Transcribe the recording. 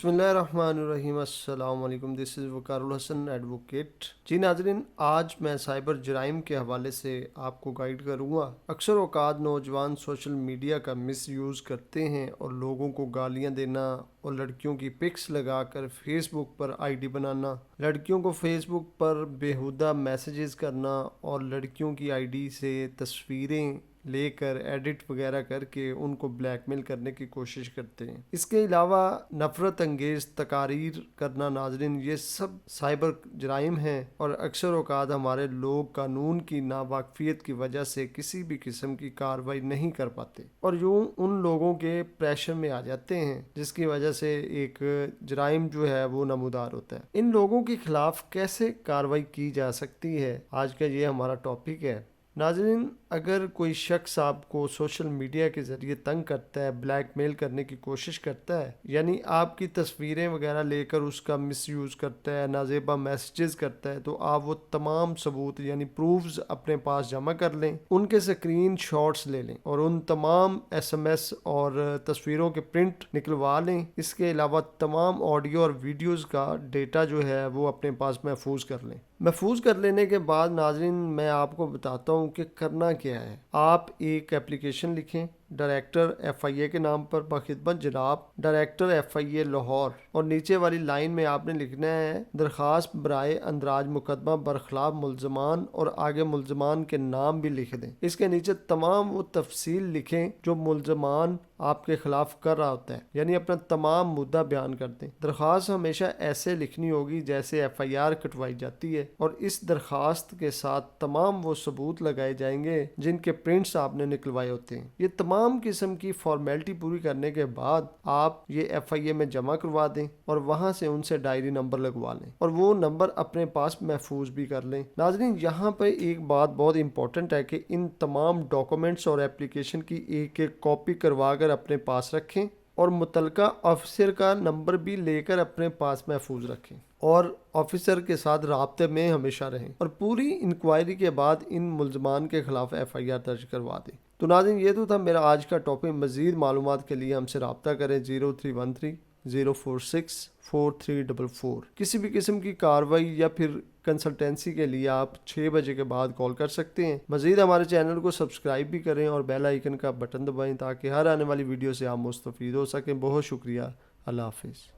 बिस्मिल्लाहिर्रहमानिर्रहीम। अस्सलाम वालेकुम। This is Waqar ul Hasan advocate. जी नाजरीन, आज मैं साइबर जराइम के हवाले से आपको गाइड करूँगा। अक्सर औकात नौजवान सोशल मीडिया का मिस यूज़ करते हैं और लोगों को गालियाँ देना और लड़कियों की पिक्स लगाकर फेसबुक पर आईडी बनाना, लड़कियों को फेसबुक पर बेहुदा मैसेजेस करना और लड़कियों की आईडी से तस्वीरें लेकर एडिट वगैरह करके उनको ब्लैकमेल करने की कोशिश करते हैं। इसके अलावा नफ़रत अंगेज़ तकारीर करना, नाजरीन, ये सब साइबर जराइम हैं और अक्सर औकात हमारे लोग कानून की नावाकफियत की वजह से किसी भी किस्म की कार्रवाई नहीं कर पाते और यूँ उन लोगों के प्रेशर में आ जाते हैं जिसकी वजह से एक जराइम जो है वो नमूदार होता है। इन लोगों के खिलाफ कैसे कार्रवाई की जा सकती है, आज का ये हमारा टॉपिक है। नाज़रीन, अगर कोई शख्स आपको सोशल मीडिया के ज़रिए तंग करता है, ब्लैकमेल करने की कोशिश करता है, यानी आपकी तस्वीरें वगैरह लेकर उसका मिसयूज़ करता है, नाजेबा मैसेजेस करता है, तो आप वो तमाम सबूत यानी प्रूफ्स अपने पास जमा कर लें, उनके स्क्रीन शॉट्स ले लें और उन तमाम SMS और तस्वीरों के प्रिंट निकलवा लें। इसके अलावा तमाम ऑडियो और वीडियोज़ का डेटा जो है वो अपने पास महफूज कर लें। महफूज कर लेने के बाद नाजरीन, मैं आपको बताता हूँ कि करना क्या है। आप एक एप्लीकेशन लिखें डायरेक्टर FIA के नाम पर, बखिदमत जनाब डायरेक्टर FIA लाहौर, और नीचे वाली लाइन में आपने लिखना है दरख्वास्त बराए अंदराज मुकदमा बरखिलाफ मुल्ज़मान, और आगे मुल्ज़मान के नाम भी लिख दें। इसके नीचे तमाम वो तफसील लिखें जो मुल्ज़मान आपके खिलाफ कर रहा होता है, यानी अपना तमाम मुद्दा बयान कर दें। दरख्वास्त हमेशा ऐसे लिखनी होगी जैसे FIR कटवाई जाती है और इस दरख्वास्त के साथ तमाम वो सबूत लगाए जाएंगे जिनके प्रिंट्स आपने निकलवाए होते हैं। ये तमाम किस्म की फॉर्मेलिटी पूरी करने के बाद आप ये FIA में जमा करवा दें और वहां से उनसे डायरी नंबर लगवा लें और वो नंबर अपने पास महफूज भी कर लें। नाज़रीन, यहाँ पे एक बात बहुत इंपॉर्टेंट है कि इन तमाम डॉक्यूमेंट्स और एप्लीकेशन की एक एक कॉपी करवा कर अपने पास रखें और मुतलका ऑफिसर का नंबर भी लेकर अपने पास महफूज रखें और ऑफिसर के साथ राब्ते में हमेशा रहें और पूरी इंक्वायरी के बाद इन मुल्ज़मान के खिलाफ FIR दर्ज करवा दें। तो नाज़रीन, ये तो था मेरा आज का टॉपिक। मज़ीद मालूमात के लिए हमसे रब्ता करें 0313-046-4344। किसी भी किस्म की कार्रवाई या फिर कंसल्टेंसी के लिए आप 6 बजे के बाद कॉल कर सकते हैं। मज़ीद हमारे चैनल को सब्सक्राइब भी करें और बेल आइकन का बटन दबाएं ताकि हर आने वाली वीडियो से आप मुस्तफ़ीद हो सकें। बहुत शुक्रिया। अल्लाह हाफिज़।